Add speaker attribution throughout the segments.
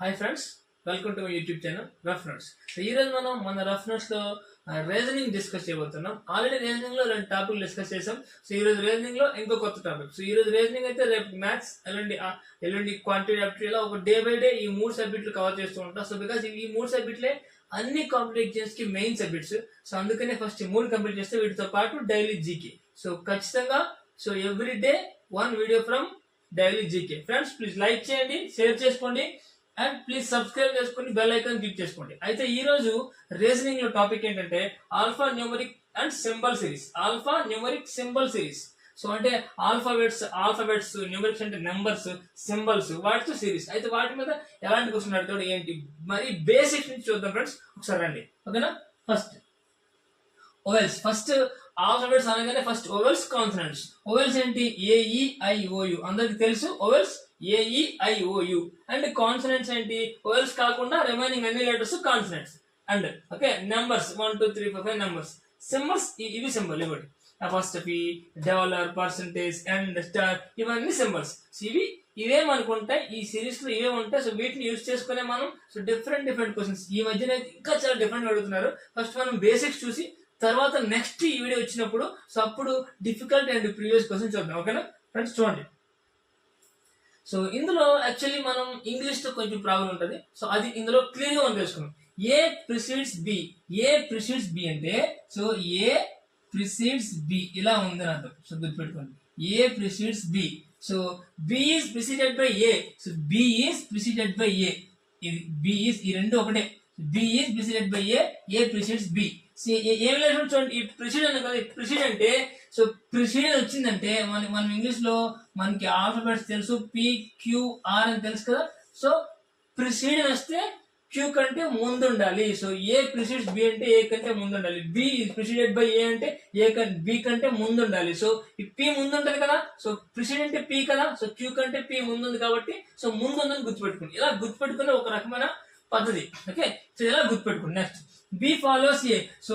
Speaker 1: Hi friends, welcome to my YouTube channel rough notes. So ఈరోజు మనం మన rough నోట్స్లో reasoning discuss చేయబోతున్నాం. Already రీజనింగ్లో 2 టాపిక్లు discuss చేసాం. సో ఈరోజు రీజనింగ్లో ఇంకో కొత్త టాపిక్. సో ఈరోజు రీజనింగ్ అయితే రేపు మ్యాథ్స్, ఎల్లుండి క్వాంటిటీ అప్టిట్యూడ్, ఇలా ఒక డే బై డే ఈ 3 సబ్జెక్టులు కవర్ చేస్తూ ఉంటాం. సో బికాస్ ఈ 3 సబ్జెక్టులే అన్ని కాంపిటేటివ్ ఎగ్జామ్స్ కి మెయిన్ సబ్జెక్ట్స్. సో అందుకనే ఫస్ట్ 3 కంప్లీట్ చేస్తే వీటితో పాటు డైలీ జీకే. సో ఖచ్చితంగా so every day 1 video from daily GK. Friends please like చేయండి, షేర్ చేసుకోండి అండ్ ప్లీజ్ సబ్స్క్రైబ్ చేసుకుని బెల్ ఐకాన్ క్లిక్ చేసుకోండి. అయితే ఈ రోజు రీజనింగ్ లో టాపిక్ ఏంటంటే alpha numeric and symbol series. Alpha numeric symbol series. So అంటే ఆల్ఫాబెట్స్ న్యూమరిక్స్ అంటే నెంబర్స్, సింబల్స్, వాటితో సిరీస్. అయితే వాటి మీద ఎలాంటి క్వశ్చన్ అడుగుతాడు ఏంటి, మరి బేసిక్స్ నుంచి చూద్దాం ఫ్రెండ్స్. ఒకసారి రండి, ఓకేనా. First vowels. ఫస్ట్ ఆల్ఫాబెట్స్ అనగానే ఫస్ట్ ఓవెల్స్, కాన్సనెంట్స్. ఓవెల్స్ ఏంటి? AEIOU అందరికి తెలుసు. Vowels AEIOU. అండ్ కాన్సనెంట్స్ ఏంటి? ఓవెల్స్ కాకుండా రిమైనింగ్ అన్ని letters consonants. And okay, numbers 1 2 3 4 5 numbers. Symbols ఇవి సింబల్ ఇవ్వండి. Apostrophe, dollar, percentage, and star, ఇవన్నీ సింబల్స్. ఇవేమనుకుంటాయి ఈ సిరీస్ లో ఇవే ఉంటాయి. సో వీటిని యూజ్ చేసుకునే మనం సో డిఫరెంట్ క్వశ్చన్స్ ఈ మధ్యన ఇంకా చాలా డిఫరెంట్ అడుగుతున్నారు. ఫస్ట్ మనం బేసిక్స్ చూసి తర్వాత నెక్స్ట్ ఈ వీడియో వచ్చినప్పుడు సో అప్పుడు డిఫికల్ట్ అండ్ ప్రీవియస్ క్వశ్చన్ చూద్దాం, ఓకేనా ఫ్రెండ్స్. చూడండి, సో ఇందులో యాక్చువల్లీ మనం ఇంగ్లీష్ తో కొంచెం ప్రాబ్లం ఉంటుంది. సో అది ఇందులో క్లియర్ గా మనం తెలుసుకున్నాం. A precedes B. A precedes B అంటే సో ఏ ప్రిసీడ్స్ బి ఇలా ఉంది అర్థం. సో గుర్తుపెట్టుకోండి, A precedes B. So B is preceded by A. So B is preceded by A. ఇది బి ఈస్, ఈ రెండు ఒకటే. B is preceded by A, A precedes B. ఏం లేదు చూడండి, ఈ ప్రిసీడ్ అనే కదా. ప్రిసీడ్ అంటే సో ప్రిసీడ్ వచ్చిందంటే మనం ఇంగ్లీష్ లో మనకి ఆల్ఫాబెట్స్ తెలుసు, PQR అని తెలుసు కదా. సో ప్రిసీడ్ వస్తే క్యూ కంటే ముందు ఉండాలి. సో ఏ ప్రిసీడ్స్ బి అంటే ఏ కంటే ముందు ఉండాలి. బి ప్రిసీడెడ్ బై ఏ అంటే బి కంటే ముందు ఉండాలి. సో ఈ పి ముందు ఉంటది కదా. సో ప్రిసీడ్ అంటే పి కదా. సో క్యూ కంటే పి ముందు ఉంది కాబట్టి సో ముందు ఉందని గుర్తుపెట్టుకోండి. ఇలా గుర్తుపెట్టుకునే ఒక రకమైన పద్ధతి, ఓకే. సో ఇలా గుర్తుపెట్టుకోండి. Next B follows A. So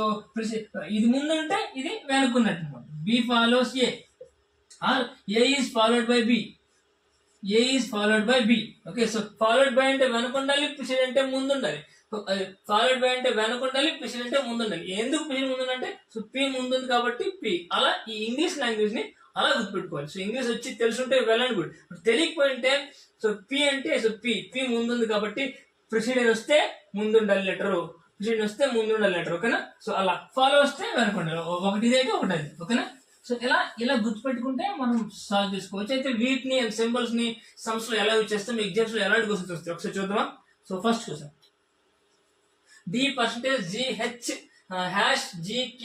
Speaker 1: ఇది ముందు ఉంటే ఇది వెనుకున్నట్టు. B follows A or A is followed by B. A is followed by B. Okay, so followed by అంటే వెనకుండాలి, ప్రిసీడ్ అంటే ముందు ఉండాలి. ఫాలోడ్ బై అంటే వెనకుండాలి, ప్రిసీడ్ అంటే ముందు ఉండాలి. ఎందుకు ప్రిసీడ్ ముందు అంటే సో పి ముందు ఉంది కాబట్టి పి. అలా ఈ ఇంగ్లీష్ లాంగ్వేజ్ ని అలా గుర్తుపెట్టుకోవాలి. సో ఇంగ్లీష్ వచ్చి తెలుసుంటే వెల్ అండ్ గుడ్. తెలియకపోయింటే సో పి అంటే సో పి ముందు ఉంది కాబట్టి ప్రిసీడ్ వస్తే ముందు ఉండాలి లెటరు, ప్రిసీడ్ వస్తే ముందు ఉండాలి లెటర్, ఓకేనా. సో అలా ఫాలో వస్తే వెనకుండాలి. ఒకటి ఇది అయితే ఒకటి అది, ఓకేనా. సో ఇలా గుర్తుపెట్టుకుంటే మనం సాల్వ్ చేసుకోవచ్చు. అయితే వీటిని సింబల్స్ ని సమ్స్ లో ఎలా యూజ్ చేస్తాం, ఎగ్జామ్స్ లో ఎలాంటి క్వశ్చన్స్ వస్తాయి ఒకసారి చూద్దామా. So first question, the percentage GH hash GK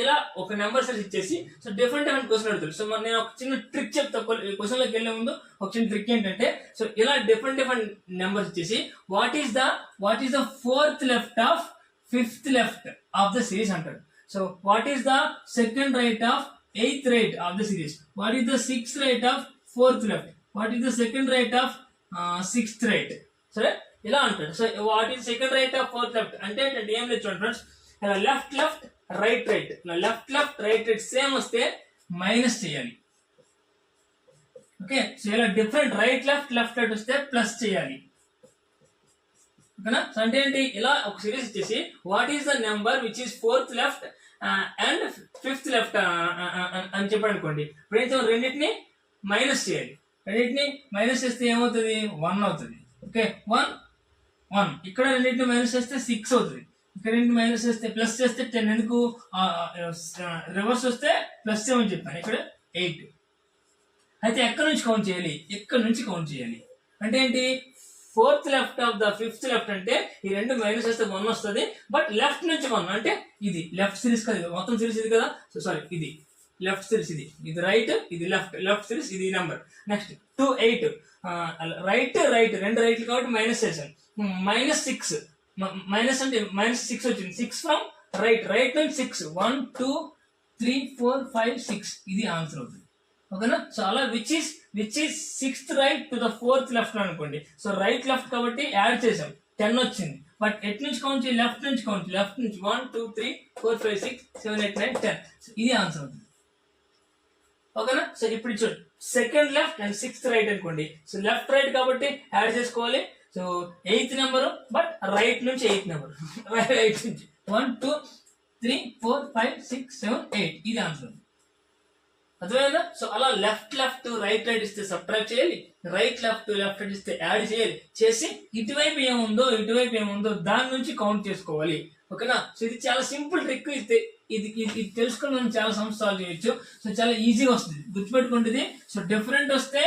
Speaker 1: ఇలా ఒక నెంబర్ సెట్ ఇచ్చేసి సో డిఫరెంట్ క్వశ్చన్ అడుగుతారు. సో నేను ఒక చిన్న ట్రిక్ చెప్తా. క్వశ్చన్ లోకి వెళ్లే ముందు ఒక చిన్న ట్రిక్ ఏంటంటే సో ఇలా డిఫరెంట్ నెంబర్స్ ఇచ్చేసి what is the 4th left of 5th left of the series అంటారు. So what is the second right of 8th right of the series. What is the 6th right of 4th left. What is the second right of 6th right. సరే, ఇలా అంటాడు. So what is second right of 4th left అంటే ఏం లేదు చూడండి friends. Left right right same వస్తే minus చేయాలి, okay. So ఇలా డిఫరెంట్ రైట్ రైట్ వస్తే ప్లస్ చేయాలి, ఓకేనా. సో అంటే ఏంటి, ఇలా ఒక సిరీస్ ఇచ్చేసి what is the number which is 4th left and 5th left అని చెప్పాడు అనుకోండి. ఇప్పుడు ఏం రెండింటిని మైనస్ చేయాలి. రెండింటిని మైనస్ చేస్తే ఏమవుతుంది, 1 అవుతుంది, ఓకే. 1 ఇక్కడ రెండింటిని మైనస్ చేస్తే 6 అవుతుంది. ఇక్కడ మైనస్ చేస్తే ప్లస్ చేస్తే 10. ఎందుకు రివర్స్ వస్తే ప్లస్ 7 చెప్పాను, ఇక్కడ 8. అయితే ఎక్కడి నుంచి కౌంట్ చేయాలి, ఇక్కడ నుంచి కౌంట్ చేయాలి. అంటే ఏంటి, 4th left of the 5th left అంటే ఈ రెండు మైనస్ చేస్తే 1 వస్తుంది. బట్ లెఫ్ట్ నుంచి 1 అంటే ఇది లెఫ్ట్ సిరీస్ కదా, మొత్తం సిరీస్ ఇది కదా. సో సారీ, ఇది లెఫ్ట్ సిరీస్, ఇది రైట్, ఇది లెఫ్ట్ సిరీస్, ఇది నెంబర్. నెక్స్ట్ 2 8 రైట్ రెండు రైట్లు కాబట్టి మైనస్ చేశాను. -6 మైనస్ అంటే -6 వచ్చింది. 6 ఫ్రమ్ రైట్ నుంచి 6 1 2 3 4 5 6 ఇది ఆన్సర్ అవుతుంది, ఓకేనా. సో అలా which is 6th right to the 4th left అనుకోండి. సో రైట్ లెఫ్ట్ కాబట్టి యాడ్ చేసాం, 10 వచ్చింది. బట్ ఎట్ నుంచి కౌంట్ చేయాలి, లెఫ్ట్ నుంచి 1 2 3 4 5 6 7 8 9 10. సో ఇది ఆన్సర్ అవుతుంది, ఓకేనా. సో ఇప్పుడు చూడండి, second left and 6th right అనుకోండి. సో లెఫ్ట్ రైట్ కాబట్టి యాడ్ చేసుకోవాలి. So 8th number, but right నుంచి 8th నెంబర్, రైట్ నుంచి 1 2 3 4 5 6 7 8 ఇది ఆన్సర్. అర్థమైందా? సో అలా లెఫ్ట్ రైట్ ఇస్తే సబ్ట్రాక్ట్ చేయాలి, రైట్ ఇస్తే యాడ్ చేయాలి, చేసి ఇటువైపు ఏముందో దాని నుంచి కౌంట్ చేసుకోవాలి. ఓకేనా? సో ఇది చాలా సింపుల్ ట్రిక్. ఇది తెలుసుకొని మనం చాలా సమ్స్ సాల్వ్ చేయొచ్చు. సో చాలా ఈజీగా వస్తుంది, గుర్తుపెట్టుకుంటుంది. సో డిఫరెంట్ వస్తే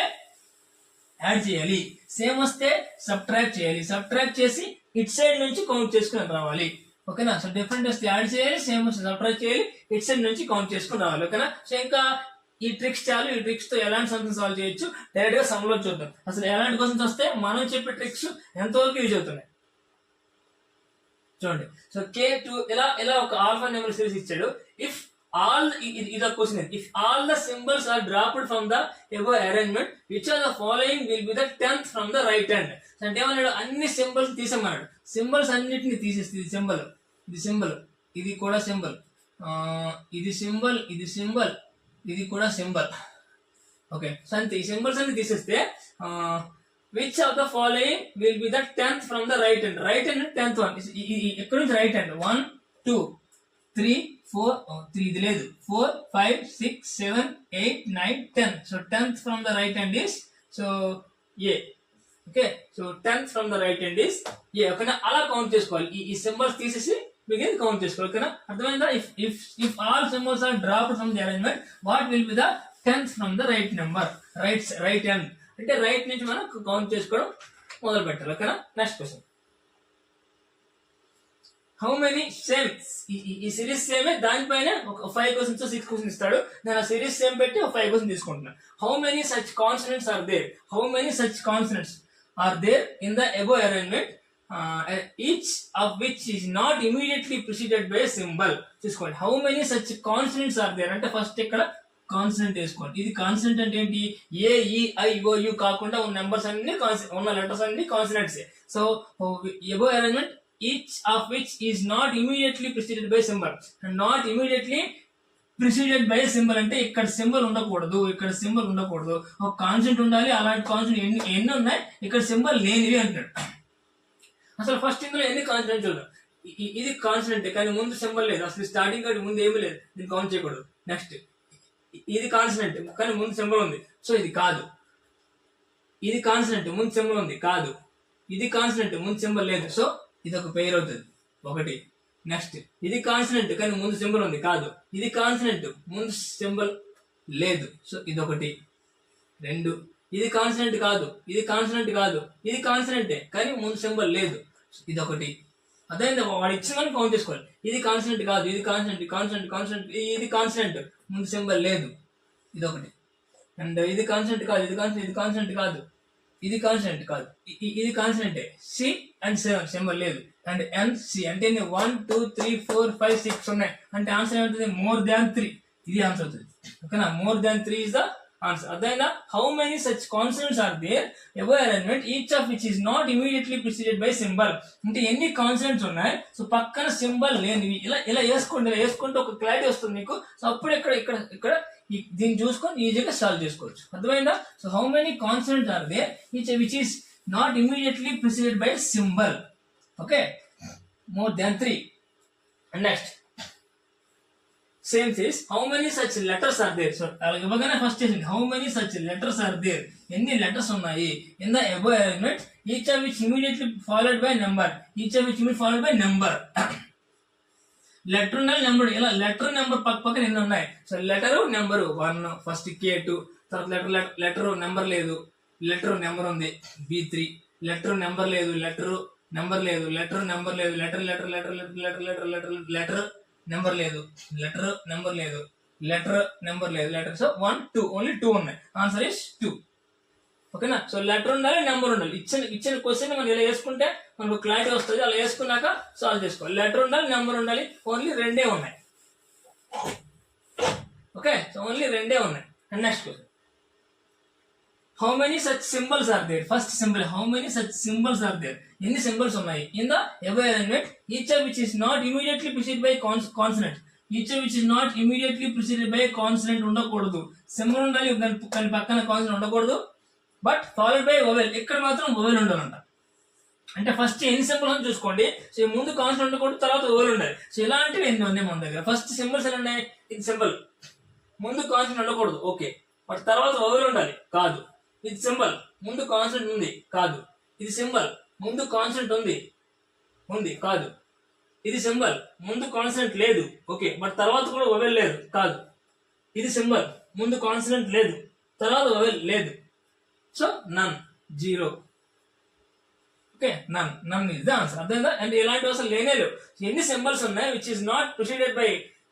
Speaker 1: యాడ్ చేయాలి, సేమ్ వస్తే సబ్ట్రాక్ట్ చేయాలి, సబ్ట్రాక్ట్ చేసి ఇట్ సైడ్ నుంచి కౌంట్ చేసుకుని రావాలి. ఓకేనా? సో డిఫరెంట్ వస్తే యాడ్ చేయాలి, సేమ్ వస్తే సబ్ట్రాక్ట్ చేయాలి, ఇట్ సైడ్ నుంచి కౌంట్ చేసుకుని రావాలి. ఓకేనా? సో ఇంకా ఈ ట్రిక్స్ చాలు. ఈ ట్రిక్స్ తో ఎలాంటి సమ్స్ సాల్వ్ చేయొచ్చు డైరెక్ట్ గా సమ్ లో చూద్దాం. అసలు ఎలాంటి క్వశ్చన్స్ వస్తే మనం చెప్పే ట్రిక్స్ ఎంతవరకు యూజ్ అవుతున్నాయి చూడండి. సో K2 ఇలా ఒక ఆల్ఫా నెంబర్ సిరీస్ ఇచ్చాడు. ఇఫ్ ఆల్ ఇది question, if all the symbols are dropped from the above arrangement which are the following will be the 10th from the right hand. అంటే ఏమన్నాడు, అన్ని symbols తీసేమన్నాడు. Symbols అన్నిటిని తీసేస్తే ఇది సింబల్, ఇది కూడా సింబల్, ఇది సింబల్, ఇది కూడా సింబల్. ఓకే, సో అంతే. ఈ సింబల్స్ అన్ని తీసేస్తే which of the following will be the 10th from the right hand. Right hand 10th one ఎక్కడ నుంచి రైట్ హ్యాండ్ 1 2 3 4 3 ఇది లేదు 4 5 6 7 8 9 10. So 10th from the right hand is so A. Okay, so 10th from the right hand is a. ఓకేనా? అలా count చేసుకోవాలి. ఈ symbols తీసేసి మిగిలిన కౌంట్ చేసుకోవాలి. ఓకేనా? అర్థమైందా? If all symbols are dropped from the arrangement what will be the 10th from the right number, right hand. అంటే రైట్ నుంచి మనం కౌంట్ చేసుకోవడం మొదలు పెట్టాలి. ఓకేనా? Next question, how many same. ఈ సిరీస్ సేమే, దానిపైన ఒక 5 క్వశ్చన్స్ 6 క్వశ్చన్స్ ఇస్తాడు. నేను ఆ సిరీస్ సేమ్ పెట్టి ఒక 5 క్వశ్చన్ తీసుకుంటున్నాను. How many such consonants are there in the above arrangement each of which is not immediately preceded by a symbol. చూసుకోండి, how many such consonants are there అంటే first ఇక్కడ consonant వేసుకోండి. ఇది consonant అంటే ఏంటి, ఏ ఈ ఐ ఓ యు కాకుండా ఉన్న నెంబర్స్ అన్ని ఉన్న లెటర్స్ అన్ని consonants. So above arrangement each of which is not immediately preceded by symbol. Not immediately preceded by symbol అంటే ఇక్కడ సింబల్ ఉండకూడదు, ఒక కాన్సనెంట్ ఉండాలి. అలాంటి కాన్సనెంట్ ఎన్ని ఉన్నాయి, ఇక్కడ సింబల్ లేనివి అంటాడు. అసలు ఫస్ట్ ఇందులో ఎన్ని కాన్సనెంట్స్ చూద్దాం. ఇది కాన్సనెంట్ కానీ ముందు సింబల్ లేదు, అసలు స్టార్టింగ్ కార్డు ముందు ఏమీ లేదు, దీన్ని కౌంట్ చేయకూడదు. నెక్స్ట్ ఇది కాన్సనెంట్ కానీ ముందు సింబల్ ఉంది, సో ఇది కాదు. ఇది కాన్సనెంట్ ముందు సింబల్ ఉంది, కాదు. ఇది కాన్సనెంట్ ముందు సింబల్ లేదు, సో ఇది ఒక పెయిర్ అవుతుంది, ఒకటి. నెక్స్ట్ ఇది కాన్సనెంట్ కానీ ముందు సింబల్ ఉంది, కాదు. ఇది కాన్సనెంట్ ముందు సింబల్ లేదు, సో ఇది ఒకటి, రెండు. ఇది కాన్సనెంట్ కాదు, ఇది కాన్సనెంటే కానీ ముందు సింబల్ లేదు, ఇది ఒకటి. అదే వాడు ఇచ్చిన కౌంట్ చేసుకోవాలి. ఇది కాన్సనెంట్ కాదు, ఇది కాన్సనెంట్, ఇది కాన్సనెంట్ ముందు సింబల్ లేదు, ఇది ఒకటి. అండ్ ఇది కాన్సనెంట్ కాదు, ఇది కాన్సనెంట్ కాదు, ఇది కాన్సనెంటే. సి అండ్ 7 సింబల్ లేదు. అండ్ ఎన్ సి అంటే 1 2 3 4 5 6 ఉన్నాయి. అంటే ఆన్సర్ ఏమవుతుంది, మోర్ దాన్ 3. ఇది ఆన్సర్ అవుతుంది. ఓకేనా? More than 3 is the answer. అదైనా how many such consonants are there above arrangement each of which is not immediately preceded by symbol. అంటే ఎన్ని కాన్సనెంట్స్ ఉన్నాయి, సో పక్కన సింబల్ లేనివి. ఇలా వేసుకుంటే ఒక క్లారిటీ వస్తుంది మీకు. సో అప్పుడు ఇక్కడ దీన్ని చూసుకొని ఈజీగా సాల్వ్ చేసుకోవచ్చు. అర్థమైందా? So how many consonants are there each which is not immediately preceded by symbol. Okay, more than 3. And next same says how many such letters are there. So అలా ఇవ్వగానే ఫస్ట్ చేసింది how many such letters are there, ఎన్ని letters ఉన్నాయి in the above arrangement each of which immediately followed by number. Letter ఉండాలి, number. ఇలా letter number పక్కన ఎన్ని ఉన్నాయి. So letter number 1 first K2, తర్వాత లెటర్ నెంబర్ లేదు, లెటర్ నెంబర్ ఉంది B3, లెటర్ నెంబర్ లేదు, లెటర్ నెంబర్ లేదు, లెటర్ నెంబర్ లేదు, లెటర్ నెంబర్ లేదు, లెటర్ నెంబర్ లేదు. సో 1 2 ఓన్లీ 2 ఉన్నాయి. Answer is 2. ఓకేనా? సో లెటర్ ఉండాలి, నెంబర్ ఉండాలి. ఇచ్చిన క్వశ్చన్ మనం ఇలా వేసుకుంటే మనకు క్లారిటీ వస్తుంది. అలా వేసుకున్నాక సాల్వ్ చేసుకోవాలి. లెటర్ ఉండాలి, నెంబర్ ఉండాలి. ఓన్లీ 2 ఉన్నాయి. ఓకే, సో ఓన్లీ 2 ఉన్నాయి. And next question, how many such symbols are there. First symbol, how many such symbols are there, ఎన్ని సింబల్స్ ఉన్నాయి in the above arrangement each of which is not immediately preceded by consonant. ఉండకూడదు. Symbol ఉండాలి కానీ పక్కన consonant ఉండకూడదు. But followed by vowel, ఇక్కడ మాత్రం vowel ఉండాలంట. అంటే ఫస్ట్ ఎన్ని సింబల్స్ అని చూసుకోండి. సో ముందు కాన్స్టెంట్ ఉండకూడదు, తర్వాత ఓవెల్ ఉండాలి. సో ఇలాంటివి ఎన్ని ఉన్నాయి మన దగ్గర. ఫస్ట్ సింబల్స్ ఎలా ఉన్నాయి, ఇది సింబల్, ముందు కాన్స్టెంట్ ఉండకూడదు, ఓకే. బట్ తర్వాత ఓవెల్ ఉండాలి, కాదు. ఇది సింబల్, ముందు కాన్స్టెంట్ ఉంది, కాదు. ఇది సింబల్, ముందు కాన్స్టెంట్ ఉంది, కాదు. ఇది సింబల్, ముందు కాన్స్టెంట్ లేదు, ఓకే, బట్ తర్వాత కూడా ఓవెల్ లేదు, కాదు. ఇది సింబల్, ముందు కాన్స్టెంట్ లేదు, తర్వాత ఓవెల్ లేదు. So none, 0. Okay, none is the answer. అర్థమైందా? అండ్ ఇలాంటి అసలు లేనే లేవు. ఎన్ని సింబల్స్ ఉన్నాయి which is not preceded by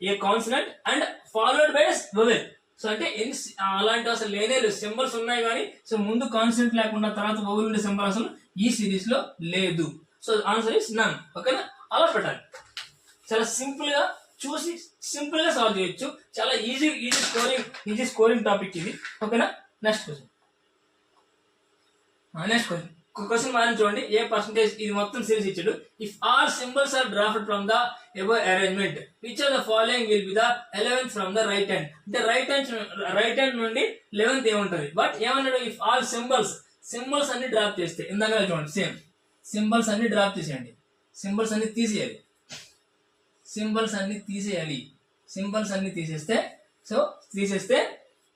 Speaker 1: a consonant and followed by vowel. So అంటే ఎన్ని అలాంటి అసలు లేనే లేవు. సింబల్స్ ఉన్నాయి కానీ సో ముందు కాన్సనెంట్ లేకుండా తర్వాత వొవెల్ ఉండే సింబల్ అసలు ఈ సిరీస్ లో లేదు. So answer is none. ఓకేనా? అలా పెట్టాలి. చాలా సింపుల్ గా చూసి సింపుల్ గా సాల్వ్ చేయొచ్చు. చాలా ఈజీ స్కోరింగ్ టాపిక్ ఇది. ఓకేనా? నెక్స్ట్ క్వశ్చన్ మనం చూడండి. ఏ పర్సంటేజ్, ఇది మొత్తం సిరీస్ ఇచ్చాడు. If all symbols are drafted from the above arrangement which are the following will be the 11th from the right hand. అంటే రైట్ హ్యాండ్ నుండి 11th ఏముంటది. బట్ ఏమన్నాడు, ఇఫ్ ఆల్ సింబల్స్ అన్ని డ్రాప్ చేస్తే, ఇందాక చూడండి సేమ్ సింబల్స్ అన్ని drop చేసేయండి, సింబల్స్ అన్ని తీసేయాలి. సింబల్స్ అన్ని తీసేస్తే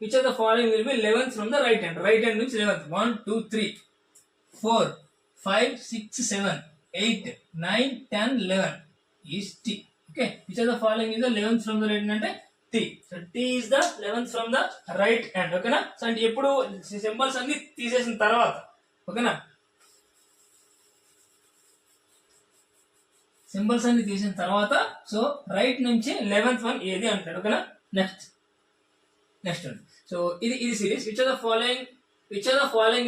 Speaker 1: which are the following will be 11th from the right hand నుంచి 11th. 1 2 3 4 5 6 7 8 9 10 11 is T. Okay, which are the following is the 11th from the right hand అంటే T. So T is the 11th from the right hand. ఓకేనా? So అంటే ఎప్పుడు symbols అన్ని తీసేసిన తర్వాత, ఓకేనా, symbols అన్ని తీసిన తర్వాత సో రైట్ నుంచి 11th వన్ ఏది అంటాడు. ఓకేనా? నెక్స్ట్ సో ఇది series. Which are the following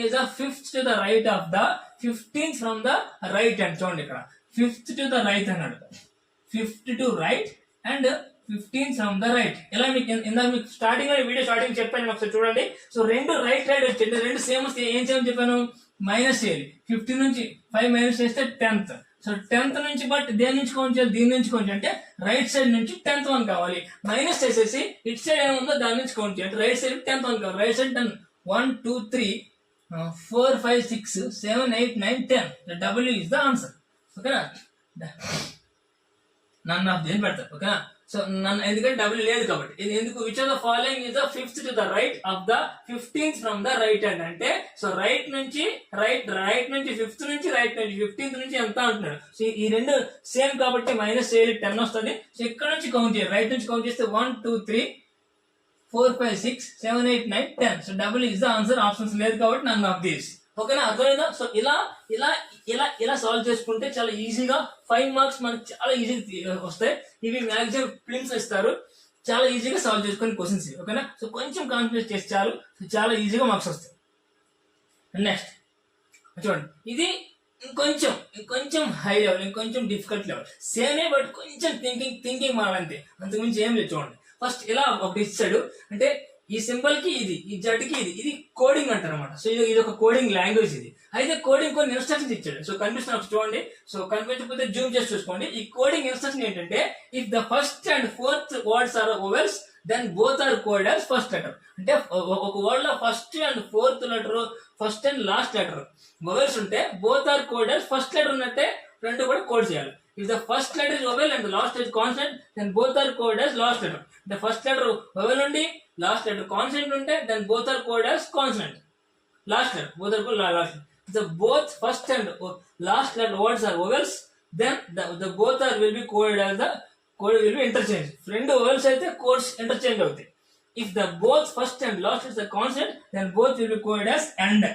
Speaker 1: is the 5th to the right of the 15th from the right hand. చూడండి ఇక్కడ 5th to the right అన్నాడు. 5th to right and 15th from the right. ఇలా మీకు ఇందాక మీకు starting video starting చెప్పాను, ఒకసారి చూడండి. సో రెండు రైట్ వచ్చి రెండు సేమ్ వస్తే ఏం చేయమని చెప్పాను, మైనస్ చేయాలి. 15 నుంచి 5 మైనస్ చేస్తే 10th. సో 10th నుంచి బట్ దేని నుంచి కౌంట్ చేయాలి, దీని నుంచి కౌంట్ చేయాలి. అంటే రైట్ సైడ్ నుంచి 10th వన్ కావాలి. మైనస్ చేసేసి ఇట్ సైడ్ ఏముందో దాని నుంచి కౌంట్ చేయాలి. రైట్ సైడ్ 10th వన్ కావాలి. Right side 10 1 2 3 4 5 6 7 8 9 10. The W is the answer. ఓకేనా? నన్ను ఆఫ్ దేని పెడతారు. ఓకేనా? సో నన్ను ఎందుకంటే W లేదు కాబట్టి. ఇది ఎందుకు, which are the following is the 5th to the right of the 15th from the right hand. అంటే సో రైట్ నుంచి 5th నుంచి రైట్ నుంచి 15th నుంచి ఎంత అంటున్నాడు. సో ఈ రెండు సేమ్ కాబట్టి మైనస్ చేయాలి, 10 వస్తుంది. సో ఇక్కడ నుంచి కౌంట్ చేయాలి. రైట్ నుంచి కౌంట్ చేస్తే 1 2 3 4 5 6 7 8 9 10. So double is the answer. Options లేదు కాబట్టి నన్ ఆఫ్ దీస్. ఓకేనా? అర్థమైందా? సో ఇలా సాల్వ్ చేసుకుంటే చాలా ఈజీగా 5 మార్క్స్ మనకి చాలా ఈజీగా వస్తాయి. ఇవి మ్యాక్సిమం ప్రిలిమ్స్ ఇస్తారు. చాలా ఈజీగా సాల్వ్ చేసుకునే క్వశ్చన్స్. ఓకేనా? సో కొంచెం కాన్ఫిడెన్స్ చేస్తే చాలు, చాలా ఈజీగా మార్క్స్ వస్తాయి. నెక్స్ట్ చూడండి, ఇది ఇంకొంచెం హై లెవెల్, ఇంకొంచెం డిఫికల్ట్ లెవెల్. సేమే బట్ కొంచెం థింకింగ్ మారాలంతే, అంతకుమించి ఏం లేదు. చూడండి, ఫస్ట్ ఇలా ఒకటి ఇచ్చాడు. అంటే ఈ సింబల్ కి ఇది, ఈ జడ్ కి ఇది కోడింగ్ అంటారు అనమాట. సో ఇది ఒక కోడింగ్ లాంగ్వేజ్. ఇది అయితే కోడింగ్ కొన్ని ఇన్స్ట్రక్షన్స్ ఇచ్చాడు. సో కనిపిస్తున్న ఒకటి చూడండి. సో కనిపించకపోతే జూమ్ చేసి చూసుకోండి. ఈ కోడింగ్ ఇన్స్ట్రక్షన్ ఏంటంటే, if the first and fourth words are vowels then both are coded as first letter. అంటే ఒక వర్డ్ లో first and fourth letter, first and last letter vowels ఉంటే both are coded as first letter ఉన్నట్టే రెండు కూడా code చేయాలి. If the first letter is vowel and the last is consonant, then both are coded as last letter. The first letter vowel undi, last letter consonant unte, then both are coded as consonant. Last letter, both are coded last letter. The both first and last letter words are vowels, then the both are will be coded as the code will be interchanged. Friend vowels aithe codes interchange avutayi. If the both first and last is the consonant, then both will be coded as and.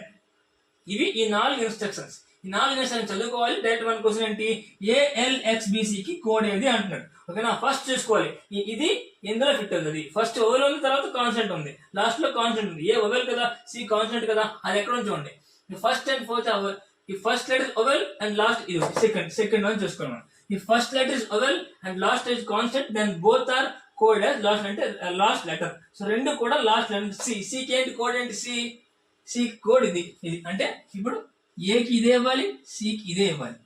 Speaker 1: ఇవి ఈ 4 instructions. ఈ 4 instructions చదువుకోవాలి. Direct 1 question ఏంటి, ALXBC కి code ఏది అంటున్నాడు. ఓకేనా? First చూసుకోవాలి ఇది ఎందులో ఫిట్ అవుతుంది. ఫస్ట్ ఓవెల్ ఉంది, తర్వాత కాన్స్టెంట్ ఉంది, లాస్ట్ లో కాన్స్టెంట్ ఉంది. ఏ ఓవెల్ కదా, సి కాన్స్టెంట్ కదా, అది ఎక్కడ చూడండి. ఫస్ట్ అండ్ ఫోర్త్ ఈ first letter is vowel and last ఇది సెకండ్ అని చూసుకోవాలి. ఈ first letter is vowel and last is constant, then both are code as last అంటే లాస్ట్ లెటర్. సో రెండు కూడా లాస్ట్ లెటర్. సికి ఏంటి కోడ్ ఏంటి, సి కోడ్ ఇది అంటే ఇప్పుడు ఏకి ఇదే ఇవ్వాలి, సికి ఇదే ఇవ్వాలి.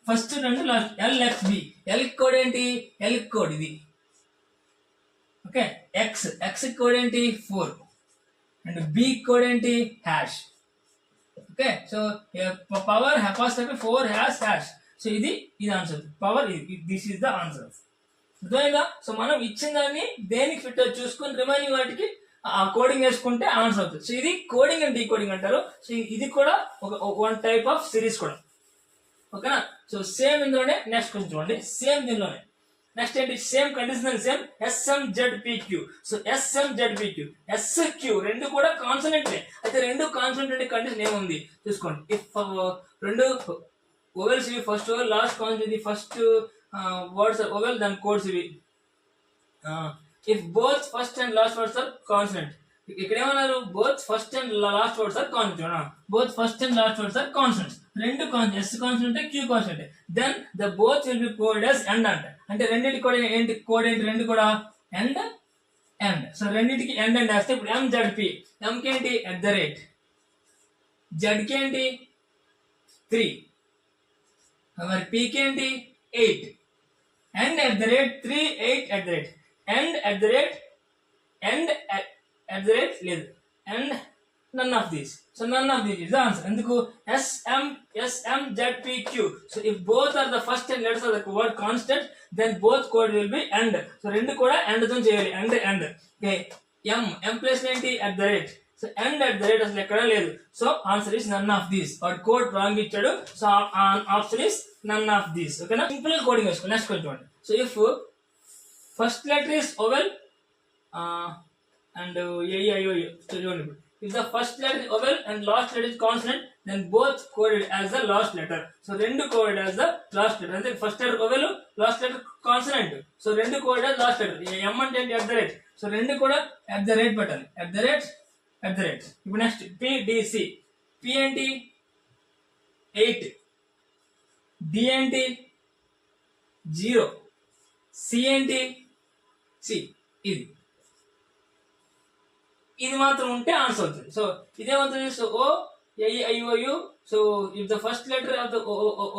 Speaker 1: ఫస్ట్ రెండు లాస్ట్. LXB, ఎల్ కోడ్ ఏంటి, ఎల్ కోడ్ ఇది. ఓకే, ఎక్స్ కోడ్ ఏంటి 4 అండ్ బి కోడ్ ఏంటి hash. Okay, so power apostrophe 4 hash hash. So ఇది answer. Power this is the answer. అర్థమైందా? సో మనం ఇచ్చిన దాన్ని దేనికి ఫిట్ చూసుకొని రిమైనింగ్ వాటికి ఆ కోడింగ్ వేసుకుంటే ఆన్సర్ అవుతుంది. సో ఇది కోడింగ్ అండ్ డీకోడింగ్ అంటారు. సో ఇది కూడా ఒక వన్ టైప్ ఆఫ్ సిరీస్ కూడా. ఓకేనా? సో సేమ్ ఇందులోనే నెక్స్ట్ క్వశ్చన్ చూడండి. సేమ్ దీనిలోనే నెక్స్ట్ ఏంటి? Same condition same SMZPQ. So SMZPQ SQ రెండు కూడా కాన్సనెంట్లే. అయితే రెండు కాన్సనెంట్ కండిషన్ ఏముంది చూసుకోండి. ఇఫ్ రెండు ఓవెల్స్ ఇవి ఫస్ట్ ఓవెల్ లాస్ట్ కాన్సనెంట్ ఇది ఫస్ట్ వర్డ్స్ ఓవెల్ దాని కోడ్స్ ఇవి. If both first and last words are consonant. ఇక్కడ ఏమన్నారు? Both first and last words are consonant. Both first and last words are consonants. రెండు S consonant Q consonant. Then the both will be coded as end అంట. అంటే రెండింటి code ఏంటి? Code ఏంటి? రెండు కూడా ఎండ్ ఎండ్. సో రెండింటికి end end వేస్తే ఇప్పుడు MZP. M కి ఏంటి? @ Z కి ఏంటి? 3. మరి P కి ఏంటి? 8. అండ్ @3 8 అండ్ లేదు and none of these. So none of these is the answer. ఎందుకు? SMZPQ. So if both are the first 10 letters of the word constant, then both code will be end. So రెండు కూడా end తో చేయాలి. end. Okay. M place ఏంటి? @ So end @ అసలు ఎక్కడ లేదు. So answer is none of these. వాడు code wrong ఇచ్చాడు. So option is none of these. ఓకేనా? సింపుల్ కోడింగ్ వేసుకోండి. నెక్స్ట్ క్వశ్చన్ చూడండి. So if first letter is vowel and చూడండి. If the first letter is vowel and last letter is consonant, then both coded as the last letter. So rendu coded as the last letter. And then first letter vowel, last letter consonant. So rendu coded as last letter. M and @ So rendu kuda @ పెట్టాలి. @ ఇప్పుడు next PDC. P ఏంటి? 8. D ఏంటి? 0. C ఏంటి? C. ఇది మాత్రం ఉంటే answer అవుతుంది. So ఇదేమవుతుంది? So OAEIOU. So if the first letter of the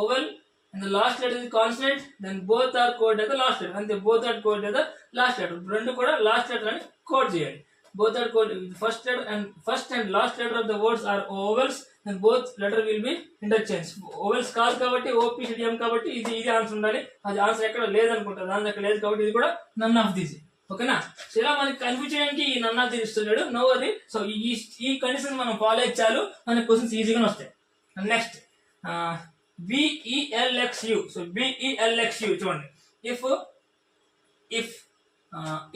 Speaker 1: vowel and the last letter is consonant, then both are code at the last letter. అంతే, both are code at the last letter. రెండు కూడా last letter అని code చేయాలి. Both are code first letter and first and last letter of the words are vowels and both letter will be interchange. Vowels కాదు కాబట్టి OPCDM కాబట్టి ఇది answer ఉండాలి. అది ఆన్సర్ ఎక్కడ లేదనుకుంటుంది. ఆన్సర్ ఎక్కడ లేదు కాబట్టి ఇది కూడా నన్ ఆఫ్ దీస్. ఓకేనా? సో ఇలా మనకి కన్ఫ్యూజ్ చేయడానికి ఈ నన్ ఆఫ్ దీస్ ఇస్తున్నాడు. No worry. సో ఈ కండిషన్ మనం ఫాలో ఇచ్చారు మనకి క్వశ్చన్స్ ఈజీగానే వస్తాయి. Next BELXU. సో BELXU చూడండి.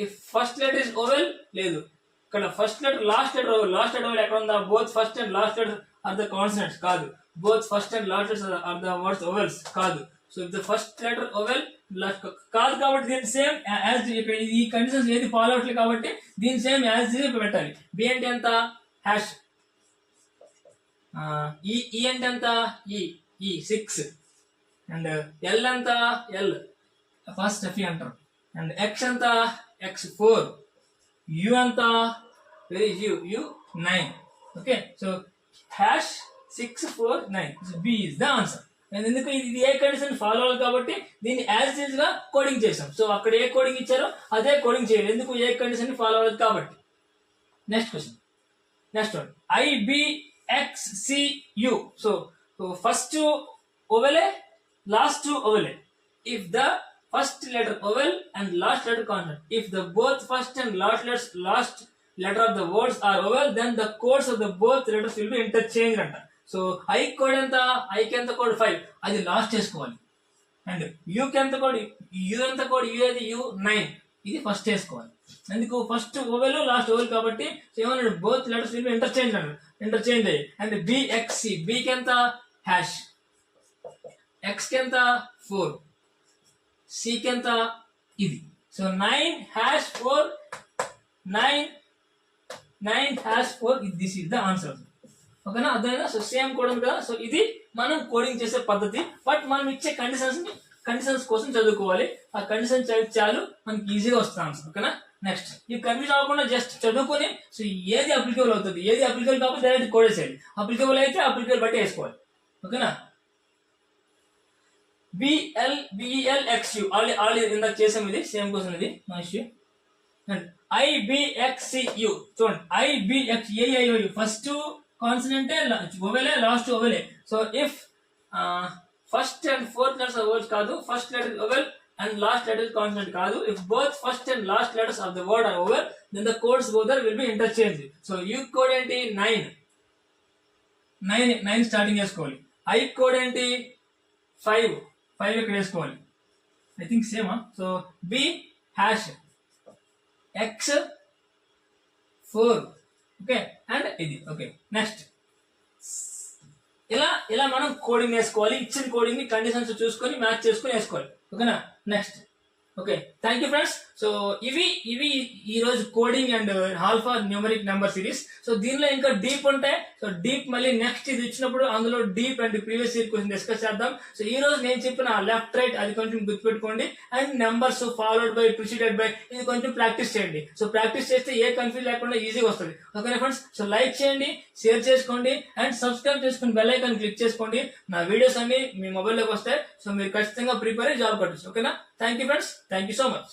Speaker 1: If first letter is vowel లేదు. ఇక్కడ first letter last letter vowel. Last letter vowel ఎక్కడ ఉందా? Both first and last letter are the consonants కాదు. Both first and last letters are the words vowels కాదు. So if the first letter vowel కాదు కాబట్టి దీని same as ఈ conditions ఏది follow అవట్లేదు కాబట్టి దీని సేమ్ యాజ్ పెట్టాలి. బి అంటే ఎంత? హ్యాష్. ఈ అంటే ఎంత? ఈ 6. అండ్ ఎల్ ఎంత? ఎల్ ఫస్ట్ ఎఫ్ అంటారు. అండ్ ఎక్స్ ఎంత? ఎక్స్ 4. యు ఎంత? Very U 9. Okay, so hash 6 4 9. So B is the answer. ఎందుకు? ఇది ఏ కండిషన్ ఫాలో అవ్వాలి కాబట్టి దీన్ని యాజ్ ఈజ్ గా కోడింగ్ చేసాం. సో అక్కడ ఏ కోడింగ్ ఇచ్చారో అదే కోడింగ్ చేయాలి. ఎందుకు? ఏ కండిషన్ ఫాలో అవ్వాలి కాబట్టి. Next question. Next one IBXCU. So first ఓవెలే లాస్ట్ ఓవెలే. If the first letter vowel and last letter consonant. If the both first and last letter of the words are vowel, then the codes of the both letters will be interchange అంట. So I code ఎంత? ఐకి ఎంత code? 5. అది last చేసుకోవాలి. And యూకి ఎంత code? You ఎంత code? You అది you 9. ఇది ఫస్ట్ చేసుకోవాలి. ఎందుకు? ఫస్ట్ ఓవెల్ లాస్ట్ ఓవెల్ కాబట్టి ఏమన్నాడు? Both letters will be interchange అయ్యి. And BXC. బికి ఎంత? హ్యాష్. ఎక్స్ కి ఎంత? 4. సికి ఎంత? ఇది. So 9 hash 4 9 hash 4. This is the answer. ఓకేనా? అర్థమైనా? సో సేమ్ కోడ్ ఉంది కదా. సో ఇది మనం కోడింగ్ చేసే పద్ధతి. బట్ మనం ఇచ్చే కండిషన్స్ కోసం చదువుకోవాలి. ఆ కండిషన్ చాలు మనకి ఈజీగా వస్తుంది ఆన్సర్. ఓకేనా? నెక్స్ట్ ఈ కన్ఫ్యూజ్ అవ్వకుండా జస్ట్ చదువుకొని సో ఏది అప్లికేబుల్ అవుతుంది, ఏది అప్లికేబుల్ కాకపోతే డైరెక్ట్ కోడ్ వేసేయాలి. అప్లికేబుల్ అయితే అప్లికేబుల్ బట్టి వేసుకోవాలి. ఓకేనా? BELXU ఆల్రెడీ ఇందాక చేసాం. ఇది సేమ్ క్వశ్చన్. ఇది మా ఇష్యూ. IBXCU చూడండి. IBXAIOU ఫస్ట్ కాన్సనెంటే ఓవెలే, లాస్ట్ ఓవెలే. So if first and fourth letters of words కాదు, first letter vowel and last letter is consonant కాదు. If both first and last letters of the word are vowel, then the codes both will be interchanged. So U code ఏంటి 9 starting వేసుకోవాలి. I code ఏంటి 5 ఇక్కడ వేసుకోవాలి. I think same. So B hash, X 4, okay, and ఇది okay. Next ఇలా మనం coding వేసుకోవాలి. ఇచ్చిన కోడింగ్ ని కండిషన్స్ చూసుకొని మ్యాచ్ చేసుకొని వేసుకోవాలి. ఓకేనా? Next okay, thank you friends. So ఇవి ఈ రోజు coding and alpha numeric number series. So దీనిలో ఇంకా డీప్ ఉంటాయి. సో డీప్ మళ్ళీ నెక్స్ట్ ఇది ఇచ్చినప్పుడు అందులో deep and previous year question discuss చేద్దాం. సో ఈ రోజు నేను చెప్పిన లెఫ్ట్ రైట్ అది కొంచెం గుర్తుపెట్టుకోండి. And numbers followed by, preceded by, ఇది కొంచెం ప్రాక్టీస్ చేయండి. సో ప్రాక్టీస్ చేస్తే ఏ కన్ఫ్యూజ్ లేకుండా ఈజీగా వస్తుంది. ఓకేనా ఫ్రెండ్స్? సో లైక్ చేయండి, షేర్ చేసుకోండి అండ్ సబ్స్క్రైబ్ చేసుకుని బెల్ ఐకాన్ క్లిక్ చేసుకోండి. నా వీడియోస్ అన్ని మీ మొబైల్లోకి వస్తాయి. సో మీరు ఖచ్చితంగా ప్రిపేర్ అయ్యి జాబ్ కొట్టచ్చు. ఓకేనా? Thank you friends, thank you so much.